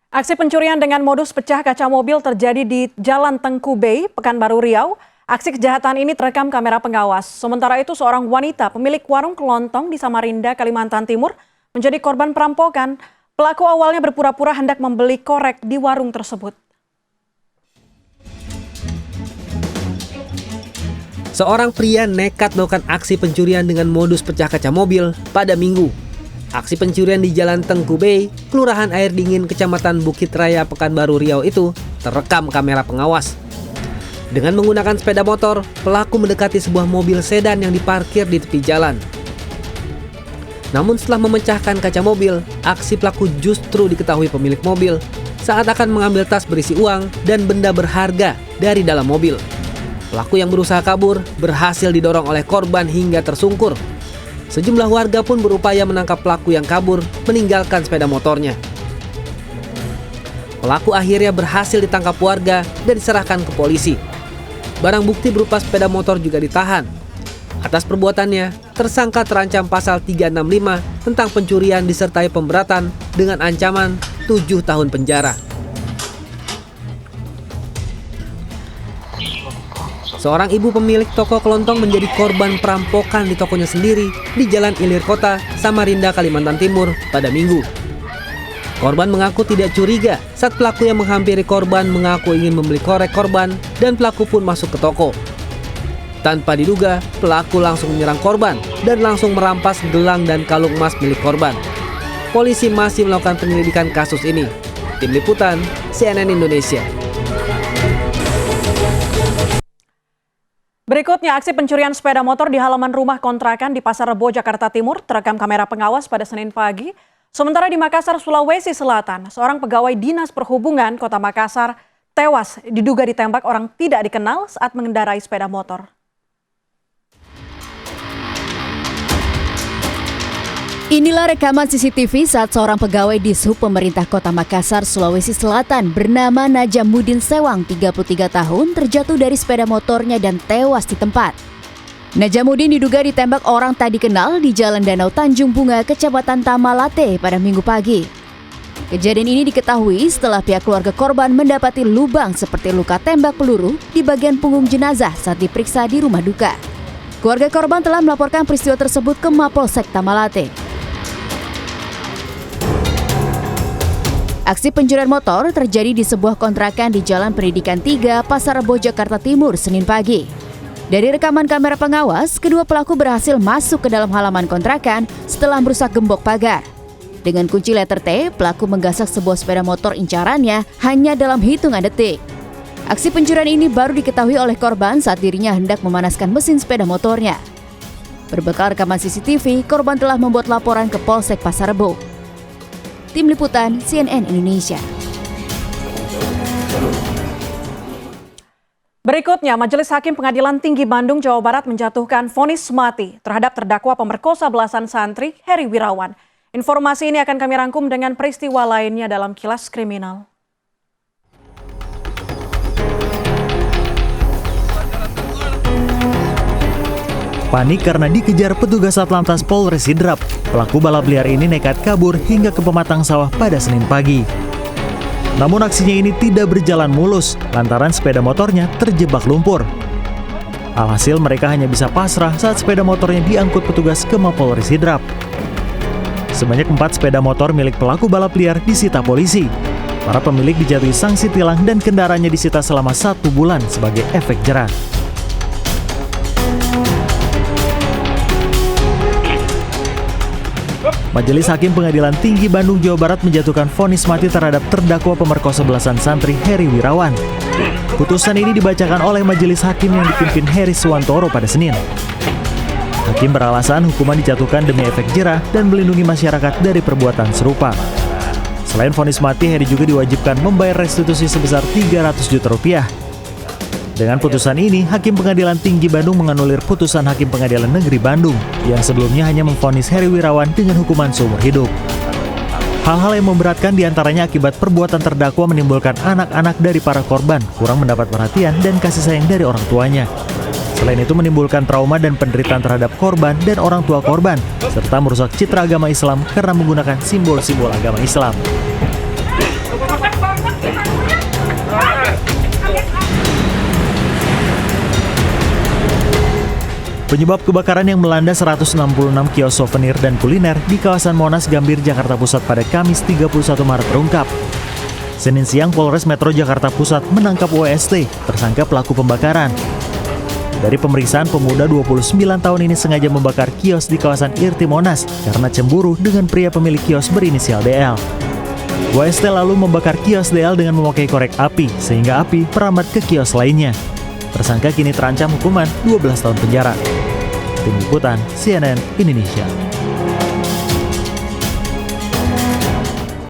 Aksi pencurian dengan modus pecah kaca mobil terjadi di Jalan Tengku Bey, Pekanbaru Riau. Aksi kejahatan ini terekam kamera pengawas. Sementara itu seorang wanita pemilik warung kelontong di Samarinda, Kalimantan Timur menjadi korban perampokan. Pelaku awalnya berpura-pura hendak membeli korek di warung tersebut. Seorang pria nekat melakukan aksi pencurian dengan modus pecah kaca mobil pada Minggu. Aksi pencurian di Jalan Tengku Bey, Kelurahan Air Dingin, Kecamatan Bukit Raya, Pekanbaru Riau itu terekam kamera pengawas. Dengan menggunakan sepeda motor, pelaku mendekati sebuah mobil sedan yang diparkir di tepi jalan. Namun setelah memecahkan kaca mobil, aksi pelaku justru diketahui pemilik mobil saat akan mengambil tas berisi uang dan benda berharga dari dalam mobil. Pelaku yang berusaha kabur berhasil didorong oleh korban hingga tersungkur. Sejumlah warga pun berupaya menangkap pelaku yang kabur meninggalkan sepeda motornya. Pelaku akhirnya berhasil ditangkap warga dan diserahkan ke polisi. Barang bukti berupa sepeda motor juga ditahan. Atas perbuatannya, tersangka terancam pasal 365 tentang pencurian disertai pemberatan dengan ancaman 7 tahun penjara. Seorang ibu pemilik toko kelontong menjadi korban perampokan di tokonya sendiri di Jalan Ilir Kota, Samarinda, Kalimantan Timur pada Minggu. Korban mengaku tidak curiga saat pelaku yang menghampiri korban mengaku ingin membeli korek korban dan pelaku pun masuk ke toko. Tanpa diduga, pelaku langsung menyerang korban dan langsung merampas gelang dan kalung emas milik korban. Polisi masih melakukan penyelidikan kasus ini. Tim Liputan, CNN Indonesia. Berikutnya, aksi pencurian sepeda motor di halaman rumah kontrakan di Pasar Rebo, Jakarta Timur terekam kamera pengawas pada Senin pagi. Sementara di Makassar, Sulawesi Selatan, seorang pegawai Dinas Perhubungan Kota Makassar tewas diduga ditembak orang tidak dikenal saat mengendarai sepeda motor. Inilah rekaman CCTV saat seorang pegawai di Sub Pemerintah Kota Makassar, Sulawesi Selatan bernama Najamuddin Sewang, 33 tahun, terjatuh dari sepeda motornya dan tewas di tempat. Najamuddin diduga ditembak orang tak dikenal di Jalan Danau Tanjung Bunga, Kecamatan Tamalate pada Minggu pagi. Kejadian ini diketahui setelah pihak keluarga korban mendapati lubang seperti luka tembak peluru di bagian punggung jenazah saat diperiksa di rumah duka. Keluarga korban telah melaporkan peristiwa tersebut ke Mapolsek Tamalate. Aksi pencurian motor terjadi di sebuah kontrakan di Jalan Pendidikan 3, Pasar Rebo, Jakarta Timur, Senin pagi. Dari rekaman kamera pengawas, kedua pelaku berhasil masuk ke dalam halaman kontrakan setelah merusak gembok pagar. Dengan kunci letter T, pelaku menggasak sebuah sepeda motor incarannya hanya dalam hitungan detik. Aksi pencurian ini baru diketahui oleh korban saat dirinya hendak memanaskan mesin sepeda motornya. Berbekal rekaman CCTV, korban telah membuat laporan ke Polsek Pasar Rebo. Tim Liputan, CNN Indonesia. Berikutnya, Majelis Hakim Pengadilan Tinggi Bandung, Jawa Barat menjatuhkan vonis mati terhadap terdakwa pemerkosa belasan santri Heri Wirawan. Informasi ini akan kami rangkum dengan peristiwa lainnya dalam Kilas Kriminal. Panik karena dikejar petugas Satlantas Polres Sidrap, pelaku balap liar ini nekat kabur hingga ke pematang sawah pada Senin pagi. Namun aksinya ini tidak berjalan mulus lantaran sepeda motornya terjebak lumpur. Alhasil mereka hanya bisa pasrah saat sepeda motornya diangkut petugas ke Mapolres Sidrap. Sebanyak 4 sepeda motor milik pelaku balap liar disita polisi. Para pemilik dijatuhi sanksi tilang dan kendaraannya disita selama 1 bulan sebagai efek jerah. Majelis Hakim Pengadilan Tinggi Bandung, Jawa Barat menjatuhkan vonis mati terhadap terdakwa pemerkosa belasan santri Heri Wirawan. Putusan ini dibacakan oleh Majelis Hakim yang dipimpin Heri Suwantoro pada Senin. Hakim beralasan hukuman dijatuhkan demi efek jerah dan melindungi masyarakat dari perbuatan serupa. Selain vonis mati, Heri juga diwajibkan membayar restitusi sebesar 300 juta rupiah. Dengan putusan ini, Hakim Pengadilan Tinggi Bandung menganulir putusan Hakim Pengadilan Negeri Bandung yang sebelumnya hanya memvonis Heri Wirawan dengan hukuman seumur hidup. Hal-hal yang memberatkan diantaranya akibat perbuatan terdakwa menimbulkan anak-anak dari para korban kurang mendapat perhatian dan kasih sayang dari orang tuanya. Selain itu menimbulkan trauma dan penderitaan terhadap korban dan orang tua korban, serta merusak citra agama Islam karena menggunakan simbol-simbol agama Islam. Penyebab kebakaran yang melanda 166 kios souvenir dan kuliner di kawasan Monas, Gambir, Jakarta Pusat pada Kamis 31 Maret terungkap. Senin siang, Polres Metro Jakarta Pusat menangkap WST, tersangka pelaku pembakaran. Dari pemeriksaan, pemuda 29 tahun ini sengaja membakar kios di kawasan Irti Monas karena cemburu dengan pria pemilik kios berinisial DL. WST lalu membakar kios DL dengan memakai korek api, sehingga api merambat ke kios lainnya. Tersangka kini terancam hukuman 12 tahun penjara. Tim Liputan CNN Indonesia.